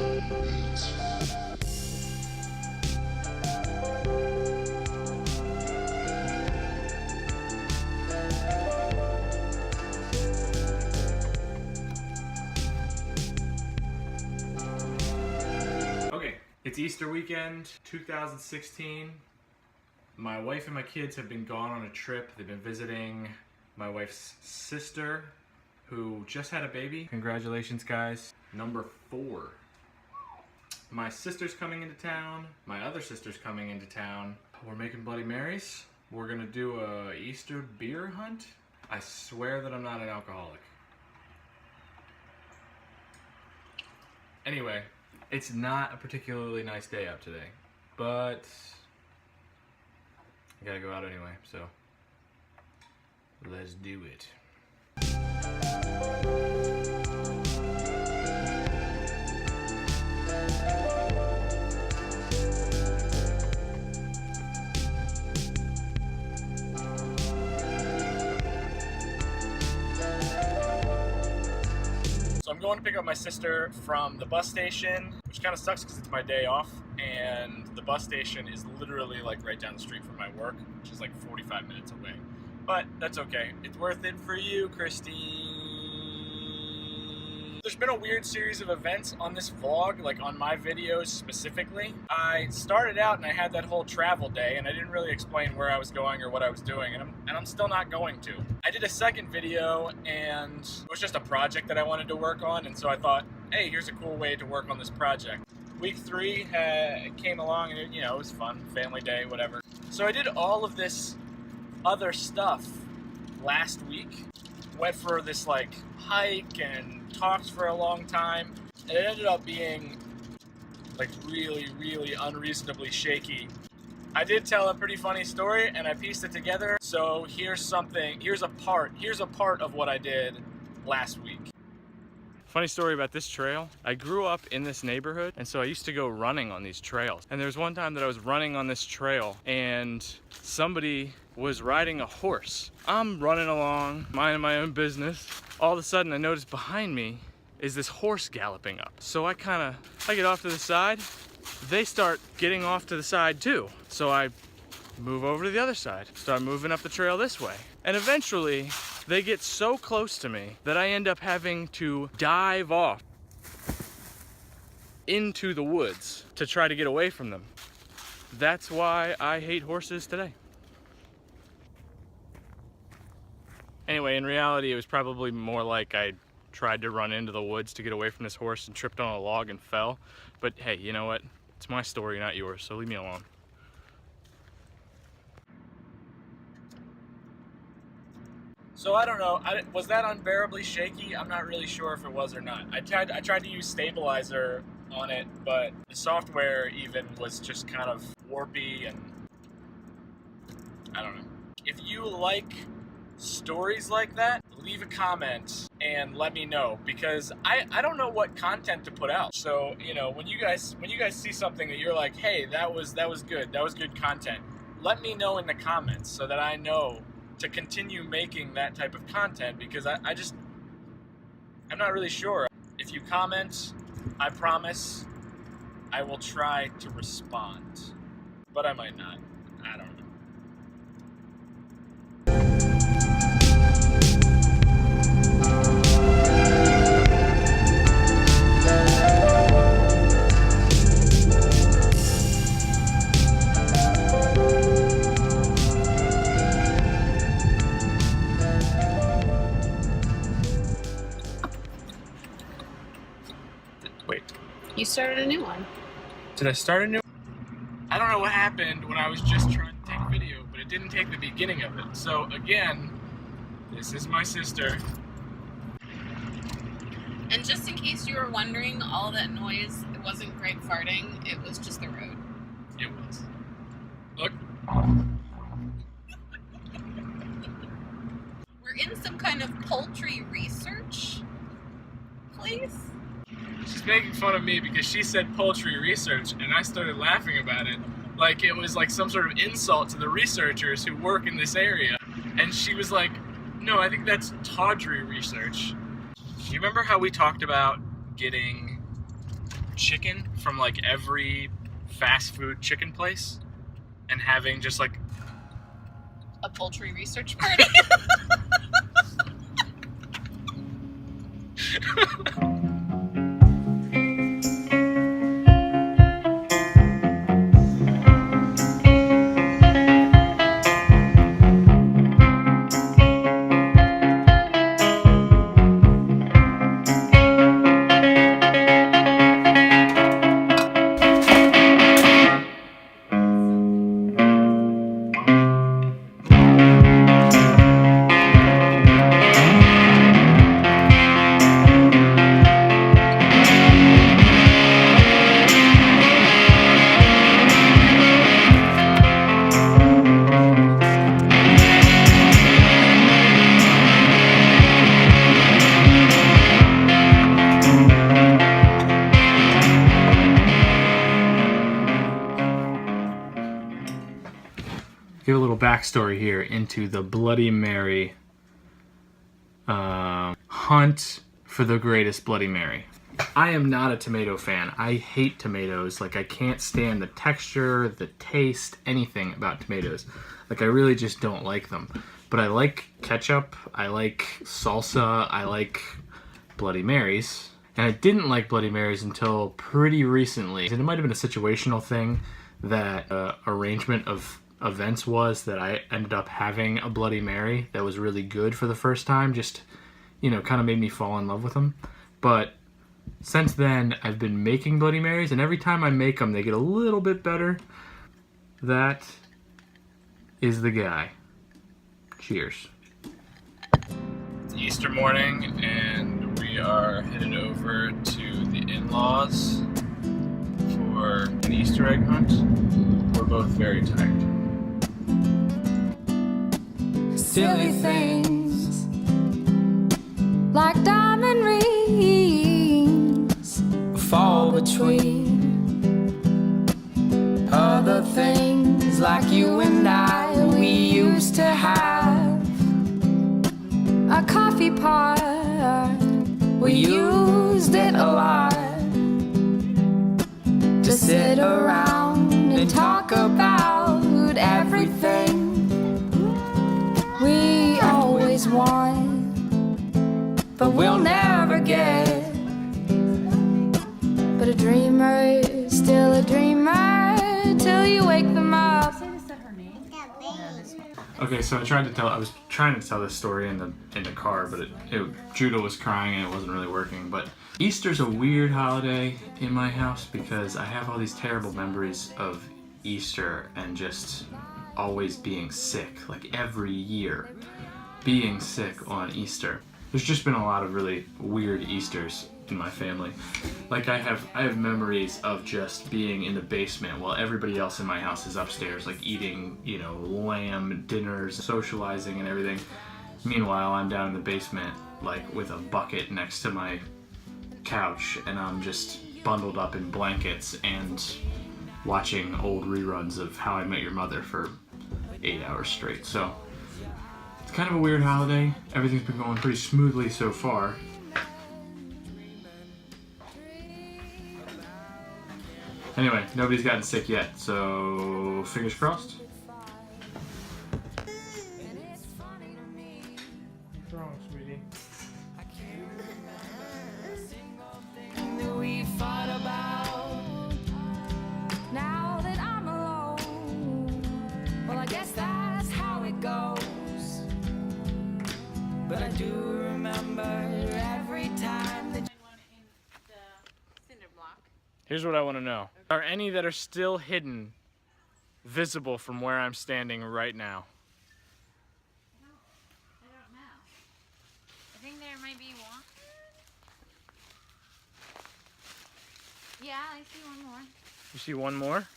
Okay, it's Easter weekend, 2016. My wife and my kids have been gone on a trip. They've been visiting my wife's sister, who just had a baby. Congratulations, guys. Number 4. My sister's coming into town. My other sister's coming into town. We're making Bloody Marys. We're gonna do a Easter beer hunt. I swear that I'm not an alcoholic. Anyway, it's not a particularly nice day out today, but I gotta go out anyway, so let's do it. So I'm going to pick up my sister from the bus station, which kind of sucks because it's my day off, and the bus station is literally like right down the street from my work, which is like 45 minutes away. But that's okay. It's worth it for you, Christine. There's been a weird series of events on this vlog, like on my videos specifically. I started out and I had that whole travel day, and I didn't really explain where I was going or what I was doing, and I'm still not going to. I did a second video, and it was just a project that I wanted to work on, and so I thought, hey, here's a cool way to work on this project. Week 3 came along, and it was fun, family day, whatever. So I did all of this other stuff last week. Went for this like hike and talked for a long time, and it ended up being like really unreasonably shaky. I did tell a pretty funny story and I pieced it together, so here's a part of what I did last week. Funny story about this trail. I grew up in this neighborhood, and so I used to go running on these trails. And there was one time that I was running on this trail and somebody was riding a horse. I'm running along, minding my own business. All of a sudden I noticed behind me is this horse galloping up. So I get off to the side. They start getting off to the side too. So I move over to the other side, start moving up the trail this way. And eventually they get so close to me that I end up having to dive off into the woods to try to get away from them. That's why I hate horses today. Anyway, in reality, it was probably more like I tried to run into the woods to get away from this horse and tripped on a log and fell. But hey, you know what? It's my story, not yours, so leave me alone. So I don't know, was that unbearably shaky? I'm not really sure if it was or not. I tried to use stabilizer on it, but the software even was just kind of warpy, and I don't know. If you like stories like that, leave a comment and let me know, because I don't know what content to put out. So, when you guys see something that you're like, hey, that was good, that was good content, let me know in the comments so that I know to continue making that type of content, because I'm not really sure. If you comment, I promise I will try to respond, but I might not. I don't know. Wait. You started a new one. Did I start a new one? I don't know what happened when I was just trying to take video, but it didn't take the beginning of it. So again, this is my sister. And just in case you were wondering, all that noise, it wasn't Greg farting, it was just the road. It was. Look. We're in some kind of poultry research place. She's making fun of me because she said poultry research, and I started laughing about it like it was like some sort of insult to the researchers who work in this area. And she was like, no, I think that's tawdry research. You remember how we talked about getting chicken from like every fast food chicken place and having just like A poultry research party. Give a little backstory here into the Bloody Mary hunt for the greatest Bloody Mary. I am not a tomato fan. I hate tomatoes. Like, I can't stand the texture, the taste, anything about tomatoes. Like, I really just don't like them. But I like ketchup, I like salsa, I like Bloody Marys. And I didn't like Bloody Marys until pretty recently. And it might have been a situational thing that arrangement of events was that I ended up having a Bloody Mary that was really good for the first time. Just, you know, kind of made me fall in love with them. But since then, I've been making Bloody Marys, and every time I make them, they get a little bit better. That is the guy. Cheers. It's Easter morning, and we are headed over to the in-laws for an Easter egg hunt. We're both very tired. Silly things like diamond rings fall between other things like you and I. We used to have a coffee pot, we used it a lot to sit around and talk about everything we always want, but we'll never get. But a dreamer is still a dreamer till you wake them up. Okay, so I was trying to tell this story in the car, but Judah was crying and it wasn't really working. But Easter's a weird holiday in my house because I have all these terrible memories of Easter and just always being sick, like every year being sick on Easter. There's just been a lot of really weird Easters in my family. Like I have memories of just being in the basement while everybody else in my house is upstairs, like eating, you know, lamb dinners, socializing and everything. Meanwhile, I'm down in the basement, like with a bucket next to my couch, and I'm just bundled up in blankets and watching old reruns of How I Met Your Mother for 8 hours straight. So it's kind of a weird holiday. Everything's been going pretty smoothly so far. Anyway, nobody's gotten sick yet, so fingers crossed. What's wrong, sweetie? Now that I'm alone, well, I guess that's how it goes. But I do remember every time that Here's what I want to know. Are any that are still hidden visible from where I'm standing right now? I don't know. I think there might be one. Yeah, I see one more. You see one more?